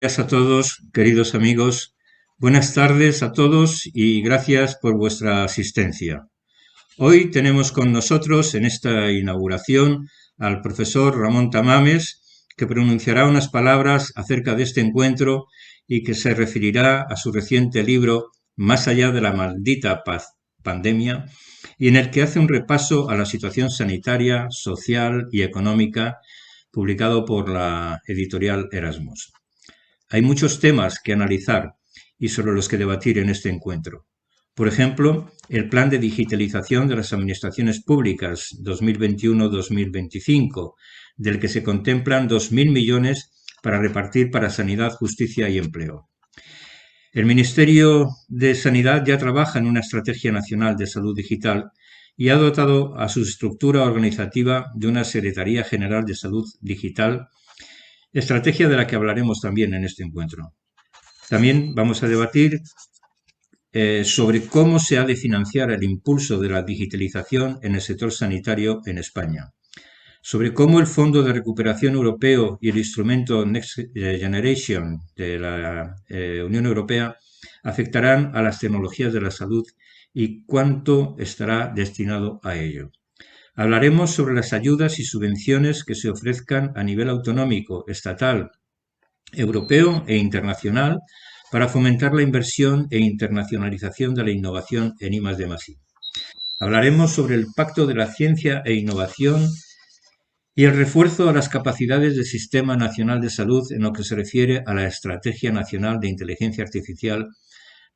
Gracias a todos, queridos amigos. Buenas tardes a todos y gracias por vuestra asistencia. Hoy tenemos con nosotros en esta inauguración al profesor Ramón Tamames, que pronunciará unas palabras acerca de este encuentro y que se referirá a su reciente libro Más allá de la maldita pandemia, y en el que hace un repaso a la situación sanitaria, social y económica, publicado por la editorial Erasmus. Hay muchos temas que analizar y sobre los que debatir en este encuentro. Por ejemplo, el Plan de Digitalización de las Administraciones Públicas 2021-2025, del que se contemplan 2.000 millones para repartir para sanidad, justicia y empleo. El Ministerio de Sanidad ya trabaja en una estrategia nacional de salud digital y ha dotado a su estructura organizativa de una Secretaría General de Salud Digital, estrategia de la que hablaremos también en este encuentro. También vamos a debatir sobre cómo se ha de financiar el impulso de la digitalización en el sector sanitario en España, sobre cómo el Fondo de Recuperación Europeo y el instrumento Next Generation de la Unión Europea afectarán a las tecnologías de la salud y cuánto estará destinado a ello. Hablaremos sobre las ayudas y subvenciones que se ofrezcan a nivel autonómico, estatal, europeo e internacional para fomentar la inversión e internacionalización de la innovación en I+D+I. Hablaremos sobre el Pacto de la Ciencia e Innovación y el refuerzo a las capacidades del Sistema Nacional de Salud en lo que se refiere a la Estrategia Nacional de Inteligencia Artificial,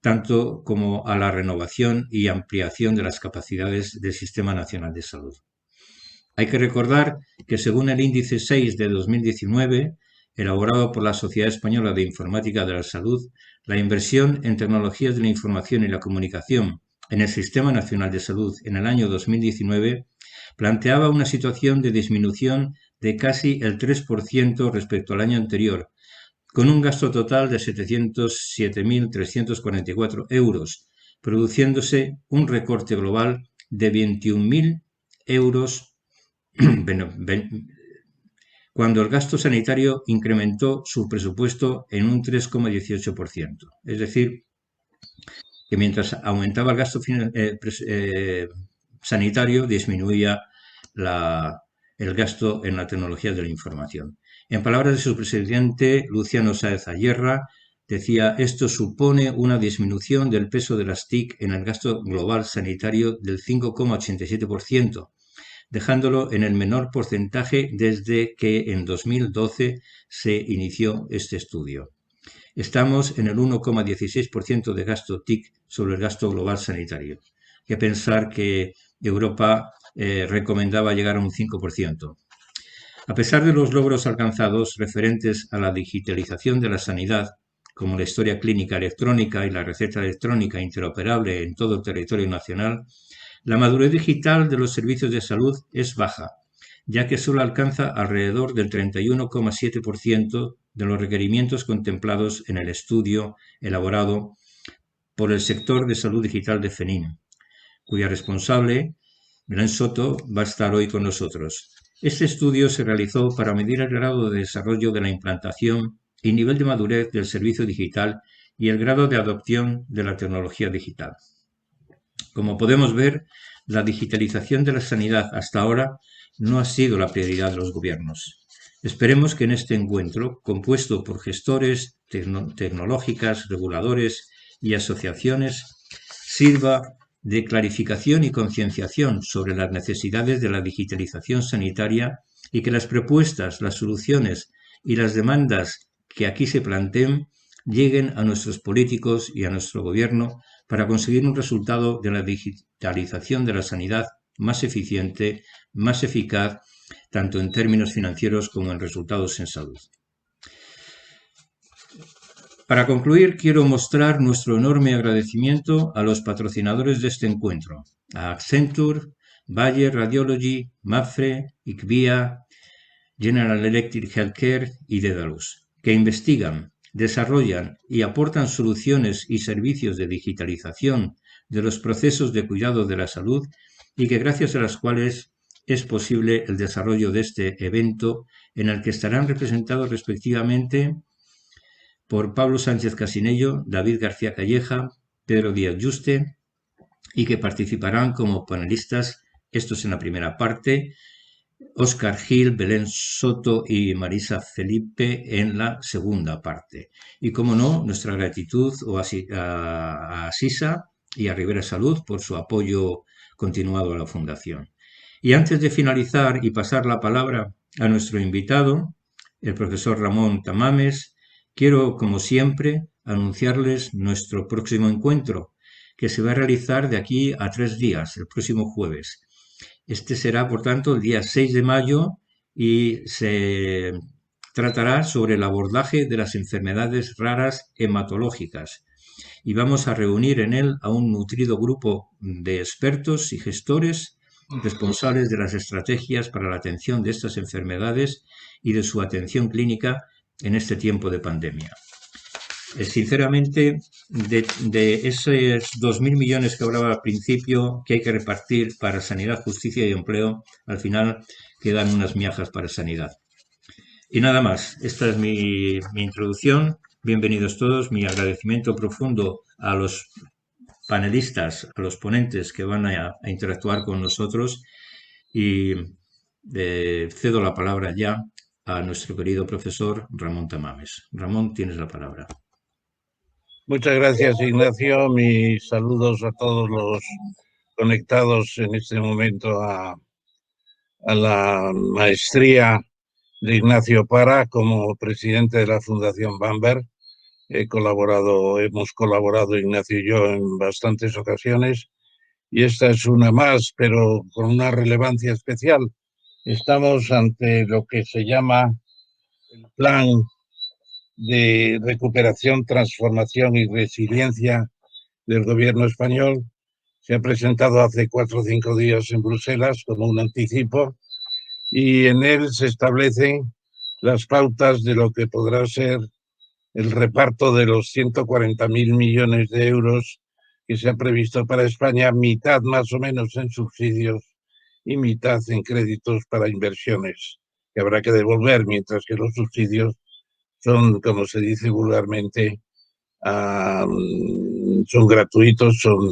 tanto como a la renovación y ampliación de las capacidades del Sistema Nacional de Salud. Hay que recordar que según el índice 6 de 2019, elaborado por la Sociedad Española de Informática de la Salud, la inversión en tecnologías de la información y la comunicación en el Sistema Nacional de Salud en el año 2019 planteaba una situación de disminución de casi el 3% respecto al año anterior, con un gasto total de 707.344 euros, produciéndose un recorte global de 21.000 euros cuando el gasto sanitario incrementó su presupuesto en un 3,18%. Es decir, que mientras aumentaba el gasto sanitario, disminuía el gasto en la tecnología de la información. En palabras de su presidente, Luciano Sáez Ayerra, decía: esto supone una disminución del peso de las TIC en el gasto global sanitario del 5,87%, dejándolo en el menor porcentaje desde que en 2012 se inició este estudio. Estamos en el 1,16% de gasto TIC sobre el gasto global sanitario. Hay que pensar que Europa recomendaba llegar a un 5%. A pesar de los logros alcanzados referentes a la digitalización de la sanidad, como la historia clínica electrónica y la receta electrónica interoperable en todo el territorio nacional, la madurez digital de los servicios de salud es baja, ya que solo alcanza alrededor del 31,7% de los requerimientos contemplados en el estudio elaborado por el sector de salud digital de FENIN, cuya responsable, Belén Soto, va a estar hoy con nosotros. Este estudio se realizó para medir el grado de desarrollo de la implantación y nivel de madurez del servicio digital y el grado de adopción de la tecnología digital. Como podemos ver, la digitalización de la sanidad hasta ahora no ha sido la prioridad de los gobiernos. Esperemos que en este encuentro, compuesto por gestores, tecnológicas, reguladores y asociaciones, sirva de clarificación y concienciación sobre las necesidades de la digitalización sanitaria y que las propuestas, las soluciones y las demandas que aquí se planteen lleguen a nuestros políticos y a nuestro gobierno para conseguir un resultado de la digitalización de la sanidad más eficiente, más eficaz, tanto en términos financieros como en resultados en salud. Para concluir, quiero mostrar nuestro enorme agradecimiento a los patrocinadores de este encuentro, a Accenture, Bayer Radiology, Mapfre, IQVIA, General Electric Healthcare y Dedalus, que investigan, desarrollan y aportan soluciones y servicios de digitalización de los procesos de cuidado de la salud y que gracias a las cuales es posible el desarrollo de este evento en el que estarán representados respectivamente por Pablo Sánchez Casinello, David García Calleja, Pedro Díaz Yuste, y que participarán como panelistas, estos en la primera parte, Óscar Gil, Belén Soto y Marisa Felipe en la segunda parte. Y como no, nuestra gratitud a Sisa y a Rivera Salud por su apoyo continuado a la Fundación. Y antes de finalizar y pasar la palabra a nuestro invitado, el profesor Ramón Tamames, quiero, como siempre, anunciarles nuestro próximo encuentro, que se va a realizar de aquí a 3 días, el próximo jueves. Este será, por tanto, el día 6 de mayo y se tratará sobre el abordaje de las enfermedades raras hematológicas. Y vamos a reunir en él a un nutrido grupo de expertos y gestores responsables de las estrategias para la atención de estas enfermedades y de su atención clínica en este tiempo de pandemia. Sinceramente, de esos 2.000 millones que hablaba al principio que hay que repartir para sanidad, justicia y empleo, al final quedan unas miajas para sanidad. Y nada más, esta es mi introducción. Bienvenidos todos, mi agradecimiento profundo a los panelistas, a los ponentes que van a interactuar con nosotros y cedo la palabra ya a nuestro querido profesor Ramón Tamames. Ramón, tienes la palabra. Muchas gracias, Ignacio. Mis saludos a todos los conectados en este momento a la maestría de Ignacio Para como presidente de la Fundación Bamberg. Hemos colaborado Ignacio y yo en bastantes ocasiones y esta es una más, pero con una relevancia especial. Estamos ante lo que se llama el Plan de Recuperación, Transformación y Resiliencia del Gobierno español. Se ha presentado hace 4 o 5 días en Bruselas como un anticipo y en él se establecen las pautas de lo que podrá ser el reparto de los 140.000 millones de euros que se ha previsto para España, mitad más o menos en subsidios y mitad en créditos para inversiones que habrá que devolver, mientras que los subsidios son, como se dice vulgarmente, son gratuitos, son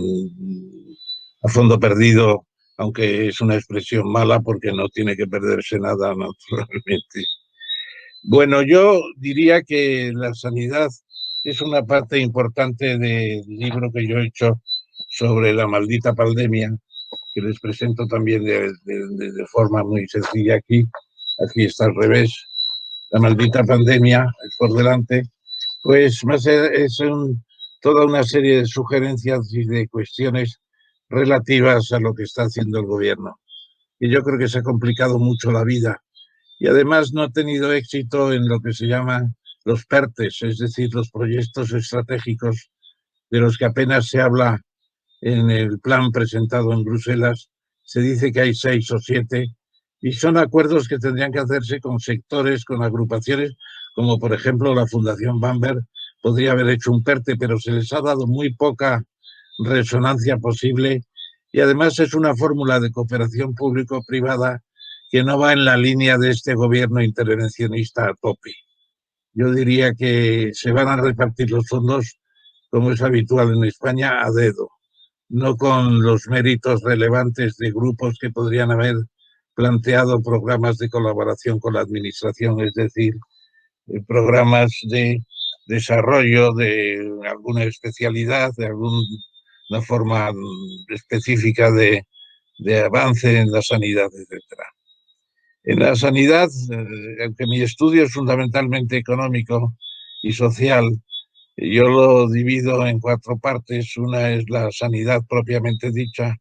a fondo perdido, aunque es una expresión mala porque no tiene que perderse nada naturalmente. Bueno, yo diría que la sanidad es una parte importante del libro que yo he hecho sobre la maldita pandemia, que les presento también de forma muy sencilla aquí. Aquí está al revés. La maldita pandemia es por delante. Pues es toda una serie de sugerencias y de cuestiones relativas a lo que está haciendo el gobierno. Y yo creo que se ha complicado mucho la vida. Y además no ha tenido éxito en lo que se llaman los PERTES, es decir, los proyectos estratégicos de los que apenas se habla en el plan presentado en Bruselas. Se dice que hay 6 o 7 y son acuerdos que tendrían que hacerse con sectores, con agrupaciones, como por ejemplo la Fundación Bamberg podría haber hecho un PERTE, pero se les ha dado muy poca resonancia posible y además es una fórmula de cooperación público-privada que no va en la línea de este gobierno intervencionista a tope. Yo diría que se van a repartir los fondos, como es habitual en España, a dedo, no con los méritos relevantes de grupos que podrían haber planteado programas de colaboración con la administración, es decir, programas de desarrollo de alguna especialidad, de alguna forma específica de avance en la sanidad, etcétera. En la sanidad, aunque mi estudio es fundamentalmente económico y social, yo lo divido en 4 partes. Una es la sanidad propiamente dicha,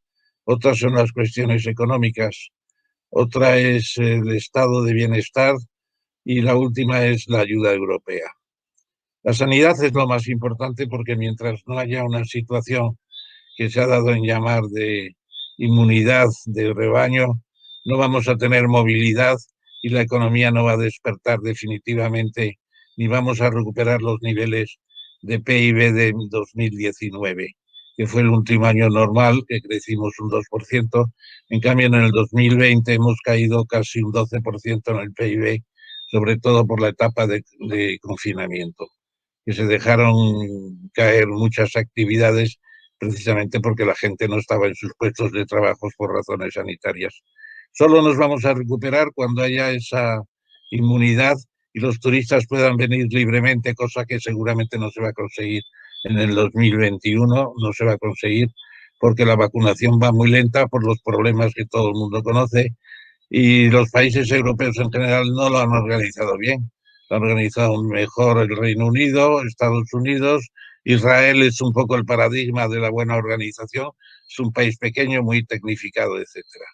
otras son las cuestiones económicas, otra es el estado de bienestar y la última es la ayuda europea. La sanidad es lo más importante porque mientras no haya una situación que se ha dado en llamar de inmunidad del rebaño, no vamos a tener movilidad y la economía no va a despertar definitivamente, ni vamos a recuperar los niveles de PIB de 2019, que fue el último año normal, que crecimos un 2%. En cambio, en el 2020 hemos caído casi un 12% en el PIB, sobre todo por la etapa de confinamiento. que se dejaron caer muchas actividades precisamente porque la gente no estaba en sus puestos de trabajo por razones sanitarias. Solo nos vamos a recuperar cuando haya esa inmunidad y los turistas puedan venir libremente, cosa que seguramente no se va a conseguir en el 2021, no se va a conseguir porque la vacunación va muy lenta por los problemas que todo el mundo conoce y los países europeos en general no lo han organizado bien. Lo han organizado mejor el Reino Unido, Estados Unidos. Israel es un poco el paradigma de la buena organización. Es un país pequeño, muy tecnificado, etcétera.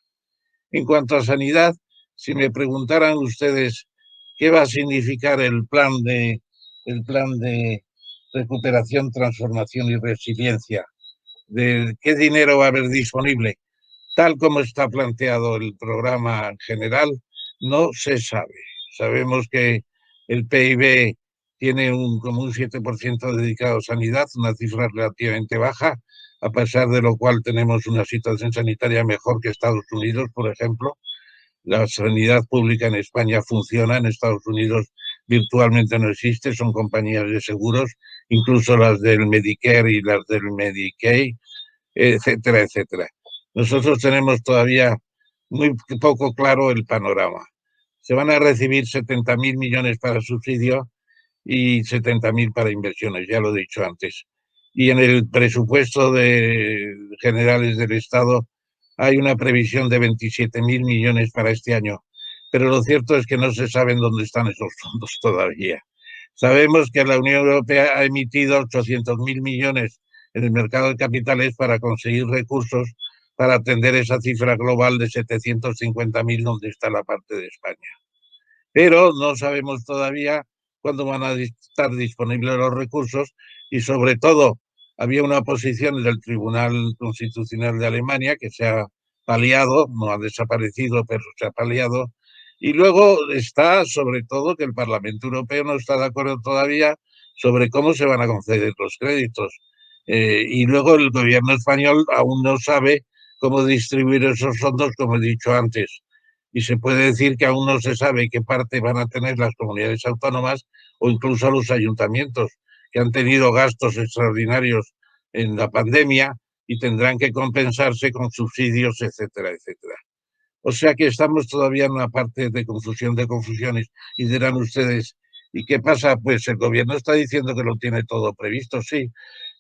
En cuanto a sanidad, si me preguntaran ustedes qué va a significar el plan de recuperación, transformación y resiliencia, de qué dinero va a haber disponible, tal como está planteado el programa en general, no se sabe. Sabemos que el PIB tiene como un 7% dedicado a sanidad, una cifra relativamente baja, a pesar de lo cual tenemos una situación sanitaria mejor que Estados Unidos, por ejemplo. La sanidad pública en España funciona, en Estados Unidos virtualmente no existe, son compañías de seguros, incluso las del Medicare y las del Medicaid, etcétera, etcétera. Nosotros tenemos todavía muy poco claro el panorama. Se van a recibir 70.000 millones para subsidio y 70.000 para inversiones, ya lo he dicho antes. Y en el presupuesto generales del Estado hay una previsión de 27.000 millones para este año, pero lo cierto es que no se sabe dónde están esos fondos todavía. Sabemos que la Unión Europea ha emitido 800.000 millones en el mercado de capitales para conseguir recursos para atender esa cifra global de 750.000 donde está la parte de España. Pero no sabemos todavía cuándo van a estar disponibles los recursos y sobre todo había una posición del Tribunal Constitucional de Alemania que se ha paliado, no ha desaparecido, pero se ha paliado. Y luego está sobre todo que el Parlamento Europeo no está de acuerdo todavía sobre cómo se van a conceder los créditos. Y luego el gobierno español aún no sabe cómo distribuir esos fondos, como he dicho antes. Y se puede decir que aún no se sabe qué parte van a tener las comunidades autónomas o incluso los ayuntamientos, que han tenido gastos extraordinarios en la pandemia y tendrán que compensarse con subsidios, etcétera, etcétera. O sea que estamos todavía en una parte de confusión de confusiones y dirán ustedes, ¿y qué pasa? Pues el gobierno está diciendo que lo tiene todo previsto, sí.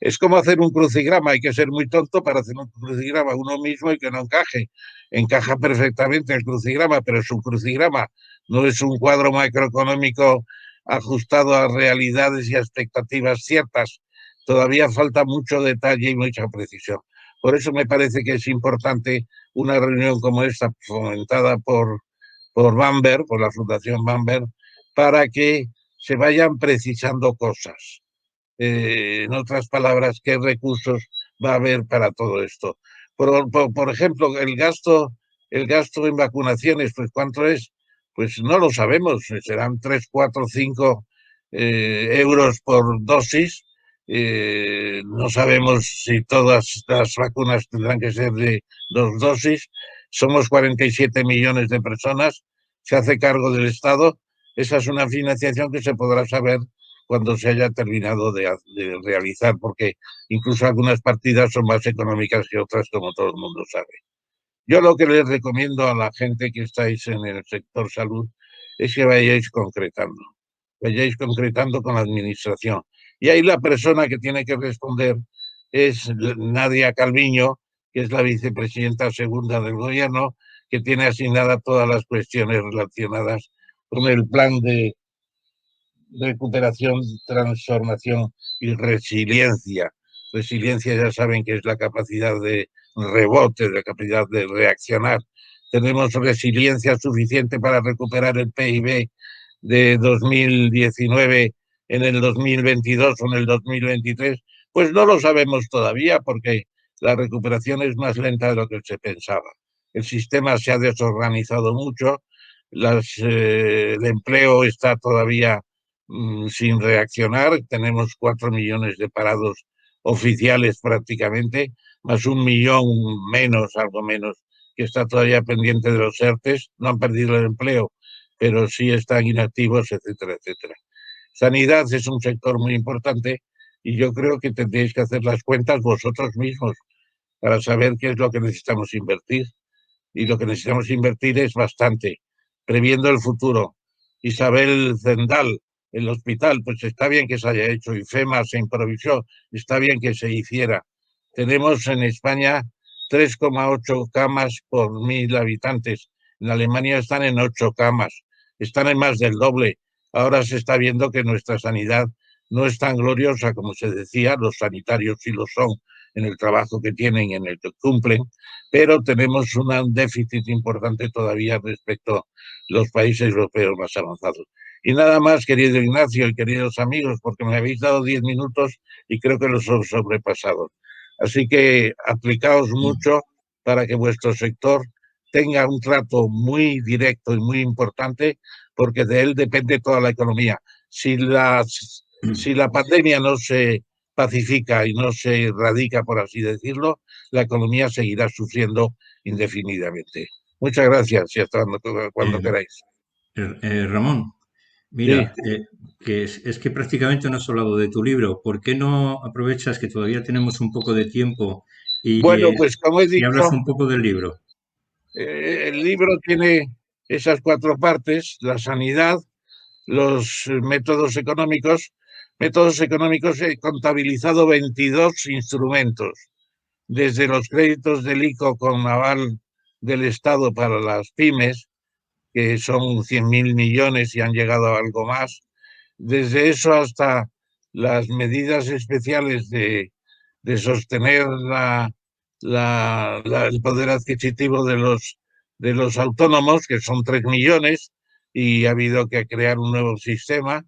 Es como hacer un crucigrama, hay que ser muy tonto para hacer un crucigrama uno mismo y que no encaje. Encaja perfectamente el crucigrama, pero es un crucigrama, no es un cuadro macroeconómico ajustado a realidades y a expectativas ciertas. Todavía falta mucho detalle y mucha precisión. Por eso me parece que es importante una reunión como esta, fomentada por Bamberg, por la Fundación Bamberg, para que se vayan precisando cosas. En otras palabras, qué recursos va a haber para todo esto. Por ejemplo, el gasto en vacunaciones, pues ¿cuánto es? Pues no lo sabemos, serán 3, 4, 5 euros por dosis. No sabemos si todas las vacunas tendrán que ser de 2 dosis. Somos 47 millones de personas, se hace cargo del Estado. Esa es una financiación que se podrá saber cuando se haya terminado de realizar, porque incluso algunas partidas son más económicas que otras, como todo el mundo sabe. Yo lo que les recomiendo a la gente que estáis en el sector salud es que vayáis concretando con la administración. Y ahí la persona que tiene que responder es Nadia Calviño, que es la vicepresidenta segunda del gobierno, que tiene asignadas todas las cuestiones relacionadas con el plan de recuperación, transformación y resiliencia. Resiliencia ya saben que es la capacidad de rebote, la capacidad de reaccionar. Tenemos resiliencia suficiente para recuperar el PIB de 2019 en el 2022 o en el 2023. Pues no lo sabemos todavía porque la recuperación es más lenta de lo que se pensaba. El sistema se ha desorganizado mucho, el empleo está todavía sin reaccionar. Tenemos 4 millones de parados oficiales prácticamente, más 1 millón menos, algo menos, que está todavía pendiente de los ERTES. No han perdido el empleo, pero sí están inactivos, etcétera, etcétera. Sanidad es un sector muy importante y yo creo que tendréis que hacer las cuentas vosotros mismos para saber qué es lo que necesitamos invertir. Y lo que necesitamos invertir es bastante, previendo el futuro. Isabel Zendal, el hospital, pues está bien que se haya hecho, IFEMA se improvisó, está bien que se hiciera. Tenemos en España 3,8 camas por 1.000 habitantes. En Alemania están en 8 camas, están en más del doble. Ahora se está viendo que nuestra sanidad no es tan gloriosa como se decía, los sanitarios sí lo son en el trabajo que tienen, en el que cumplen, pero tenemos un déficit importante todavía respecto a los países europeos más avanzados. Y nada más, querido Ignacio y queridos amigos, porque me habéis dado 10 minutos y creo que los he sobrepasado. Así que aplicaos mucho para que vuestro sector tenga un trato muy directo y muy importante, porque de él depende toda la economía. Si la pandemia no se pacifica y no se erradica, por así decirlo, la economía seguirá sufriendo indefinidamente. Muchas gracias y hasta cuando Eh, queráis. Ramón, Sí. mira, que es que prácticamente no has hablado de tu libro. ¿Por qué no aprovechas que todavía tenemos un poco de tiempo y, Bueno, pues como he y hablas dicho, un poco del libro? el libro tiene esas 4 partes: la sanidad, los métodos económicos. He contabilizado 22 instrumentos, desde los créditos del ICO con aval del Estado para las pymes, que son 100.000 millones y han llegado a algo más, desde eso hasta las medidas especiales de sostener el poder adquisitivo de los autónomos, que son 3 millones, y ha habido que crear un nuevo sistema,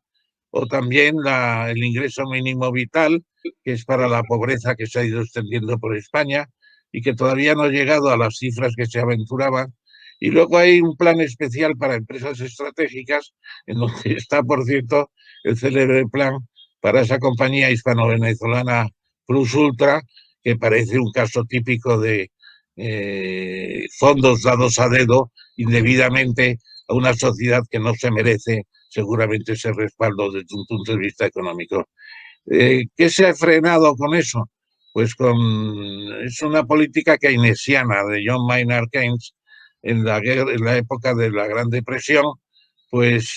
o también el ingreso mínimo vital, que es para la pobreza que se ha ido extendiendo por España y que todavía no ha llegado a las cifras que se aventuraban. Y luego hay un plan especial para empresas estratégicas, en donde está, por cierto, el célebre plan para esa compañía hispano-venezolana Plus Ultra, que parece un caso típico de fondos dados a dedo indebidamente a una sociedad que no se merece seguramente ese respaldo desde un punto de vista económico. ¿Qué se ha frenado con eso? Pues es una política keynesiana de John Maynard Keynes en la época de la Gran Depresión. Pues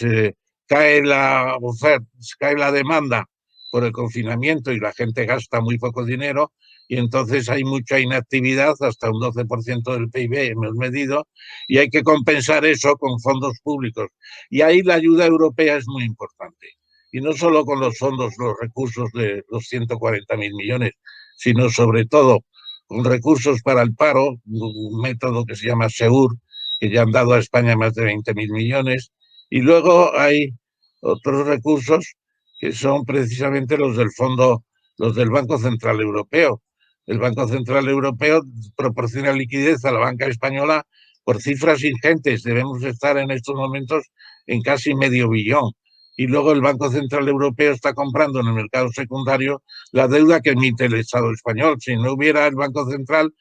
cae la demanda por el confinamiento y la gente gasta muy poco dinero, y entonces hay mucha inactividad, hasta un 12% del PIB hemos medido, y hay que compensar eso con fondos públicos. Y ahí la ayuda europea es muy importante. Y no solo con los fondos, los recursos de los 140.000 millones, sino sobre todo con recursos para el paro, un método que se llama SEUR, que ya han dado a España más de 20.000 millones. Y luego hay otros recursos que son precisamente los del Banco Central Europeo. El Banco Central Europeo proporciona liquidez a la banca española por cifras ingentes. Debemos estar en estos momentos en casi medio billón. Y luego el Banco Central Europeo está comprando en el mercado secundario la deuda que emite el Estado español. Si no hubiera el Banco Central,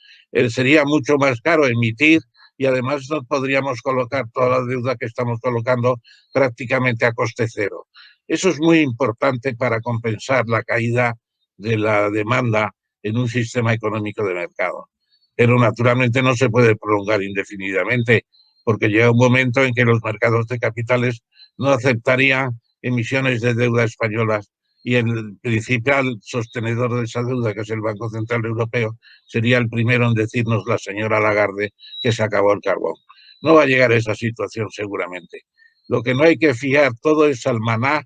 sería mucho más caro emitir, y además no podríamos colocar toda la deuda que estamos colocando prácticamente a coste cero. Eso es muy importante para compensar la caída de la demanda en un sistema económico de mercado. Pero naturalmente no se puede prolongar indefinidamente, porque llega un momento en que los mercados de capitales no aceptarían emisiones de deuda españolas, y el principal sostenedor de esa deuda, que es el Banco Central Europeo, sería el primero en decirnos, la señora Lagarde, que se acabó el carbón. No va a llegar a esa situación seguramente. Lo que no hay que fiar todo es al maná,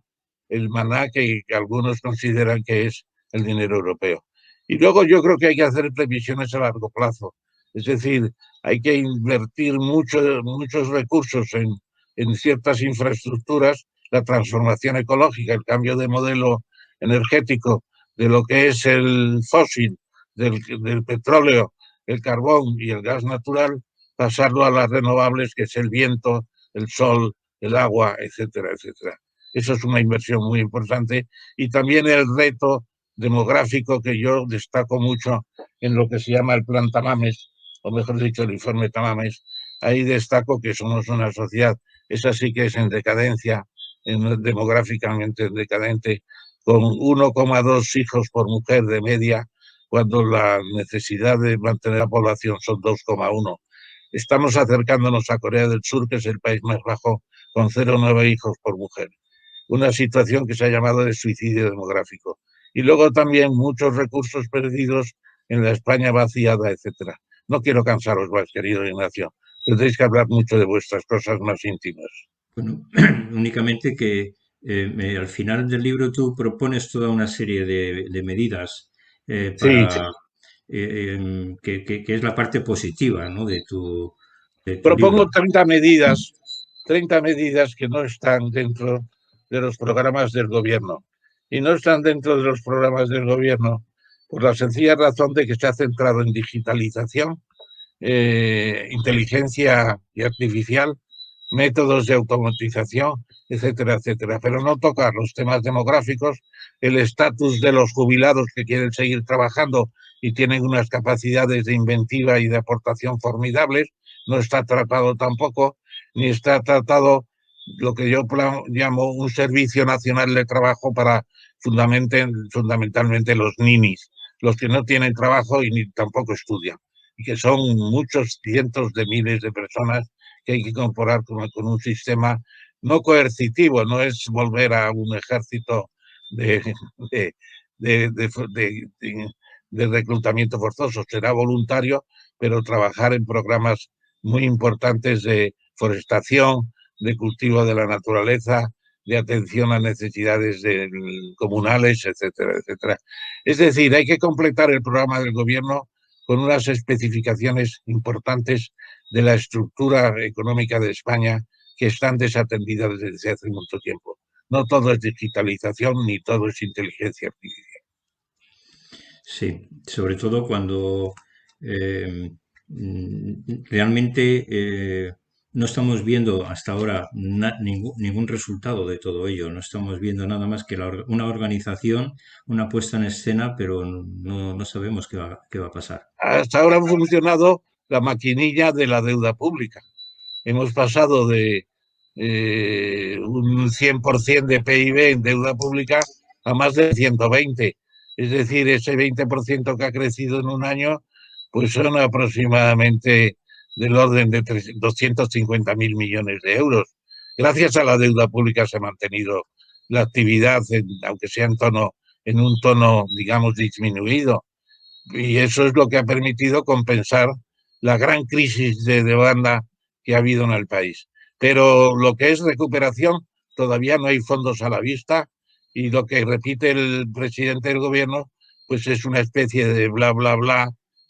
el maná que algunos consideran que es el dinero europeo. Y luego yo creo que hay que hacer previsiones a largo plazo. Es decir, hay que invertir muchos recursos en ciertas infraestructuras, la transformación ecológica, el cambio de modelo energético de lo que es el fósil, del petróleo, el carbón y el gas natural, pasarlo a las renovables, que es el viento, el sol, el agua, etcétera, etcétera. Eso es una inversión muy importante. Y también el reto demográfico, que yo destaco mucho en lo que se llama el Plan Tamames, o mejor dicho, el informe Tamames. Ahí destaco que somos una sociedad, esa sí que es en decadencia, demográficamente decadente, con 1,2 hijos por mujer de media, cuando la necesidad de mantener la población son 2,1. Estamos acercándonos a Corea del Sur, que es el país más bajo, con 0,9 hijos por mujer. Una situación que se ha llamado de suicidio demográfico. Y luego también muchos recursos perdidos en la España vaciada, etcétera. No quiero cansaros más, querido Ignacio. Tendréis que hablar mucho de vuestras cosas más íntimas. Bueno, únicamente que al final del libro tú propones toda una serie de medidas Sí, para que es la parte positiva, ¿no? de tu libro. propongo 30 medidas que no están dentro de los programas del gobierno. Y no están dentro de los programas del gobierno por la sencilla razón de que se ha centrado en digitalización, inteligencia artificial, métodos de automatización, etcétera, etcétera. Pero no tocar los temas demográficos, el estatus de los jubilados que quieren seguir trabajando y tienen unas capacidades de inventiva y de aportación formidables, no está tratado tampoco, ni está tratado lo que yo llamo un servicio nacional de trabajo para fundamentalmente los ninis, los que no tienen trabajo y ni tampoco estudian, y que son muchos cientos de miles de personas que hay que incorporar con un sistema no coercitivo, no es volver a un ejército de, de, de, de reclutamiento forzoso, será voluntario, pero trabajar en programas muy importantes de forestación, de cultivo de la naturaleza, de atención a necesidades comunales, etcétera, etcétera. Es decir, hay que completar el programa del gobierno con unas especificaciones importantes de la estructura económica de España que están desatendidas desde hace mucho tiempo. No todo es digitalización ni todo es inteligencia artificial. Sí, sobre todo cuando eh, realmente no estamos viendo hasta ahora ningún resultado de todo ello. No estamos viendo nada más que una organización, una puesta en escena, pero no sabemos qué va a pasar. Hasta ahora ha funcionado la maquinilla de la deuda pública. Hemos pasado de un 100% de PIB en deuda pública a más de 120. Es decir, ese 20% que ha crecido en un año, pues son aproximadamente del orden de 250.000 millones de euros. Gracias a la deuda pública se ha mantenido la actividad, aunque sea en un tono, digamos, disminuido. Y eso es lo que ha permitido compensar la gran crisis de demanda que ha habido en el país. Pero lo que es recuperación, todavía no hay fondos a la vista y lo que repite el presidente del gobierno, pues es una especie de bla, bla, bla,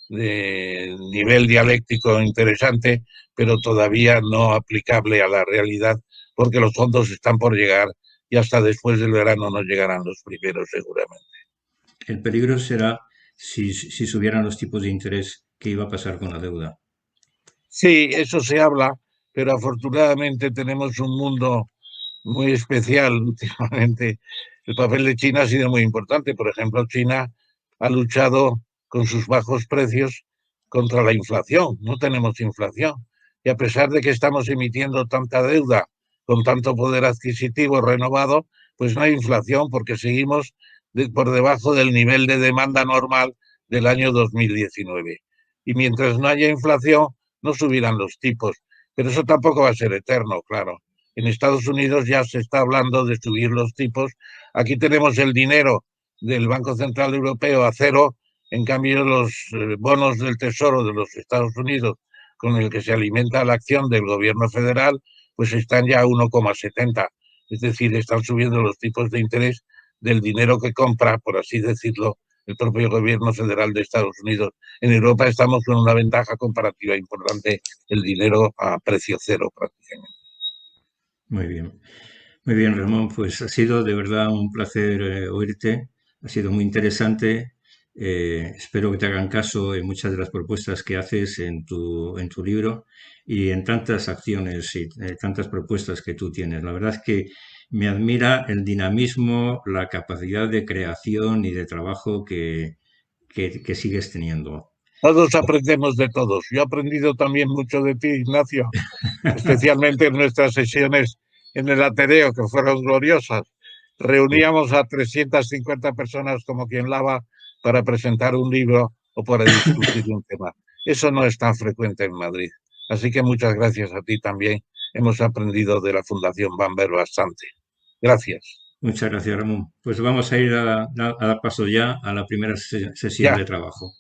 de nivel dialéctico interesante, pero todavía no aplicable a la realidad, porque los fondos están por llegar y hasta después del verano no llegarán los primeros seguramente. El peligro será si subieran los tipos de interés, qué iba a pasar con la deuda. Sí, eso se habla, pero afortunadamente tenemos un mundo muy especial últimamente. El papel de China ha sido muy importante. Por ejemplo, China ha luchado con sus bajos precios contra la inflación. No tenemos inflación. Y a pesar de que estamos emitiendo tanta deuda con tanto poder adquisitivo renovado, pues no hay inflación porque seguimos por debajo del nivel de demanda normal del año 2019. Y mientras no haya inflación, no subirán los tipos. Pero eso tampoco va a ser eterno, claro. En Estados Unidos ya se está hablando de subir los tipos. Aquí tenemos el dinero del Banco Central Europeo a cero, en cambio los bonos del Tesoro de los Estados Unidos, con el que se alimenta la acción del gobierno federal, pues están ya a 1,70. Es decir, están subiendo los tipos de interés del dinero que compra, por así decirlo, el propio gobierno federal de Estados Unidos. En Europa estamos con una ventaja comparativa importante, el dinero a precio cero prácticamente. Muy bien. Muy bien, Ramón, pues ha sido de verdad un placer oírte, ha sido muy interesante. Espero que te hagan caso en muchas de las propuestas que haces en tu libro y en tantas acciones y tantas propuestas que tú tienes. La verdad es que me admira el dinamismo, la capacidad de creación y de trabajo que sigues teniendo. Todos aprendemos de todos. Yo he aprendido también mucho de ti, Ignacio, especialmente en nuestras sesiones en el Ateneo, que fueron gloriosas. Reuníamos a 350 personas como quien lava para presentar un libro o para discutir un tema. Eso no es tan frecuente en Madrid. Así que muchas gracias a ti también. Hemos aprendido de la Fundación Bamber bastante. Gracias. Muchas gracias, Ramón. Pues vamos a ir a dar paso ya a la primera sesión Ya. de trabajo.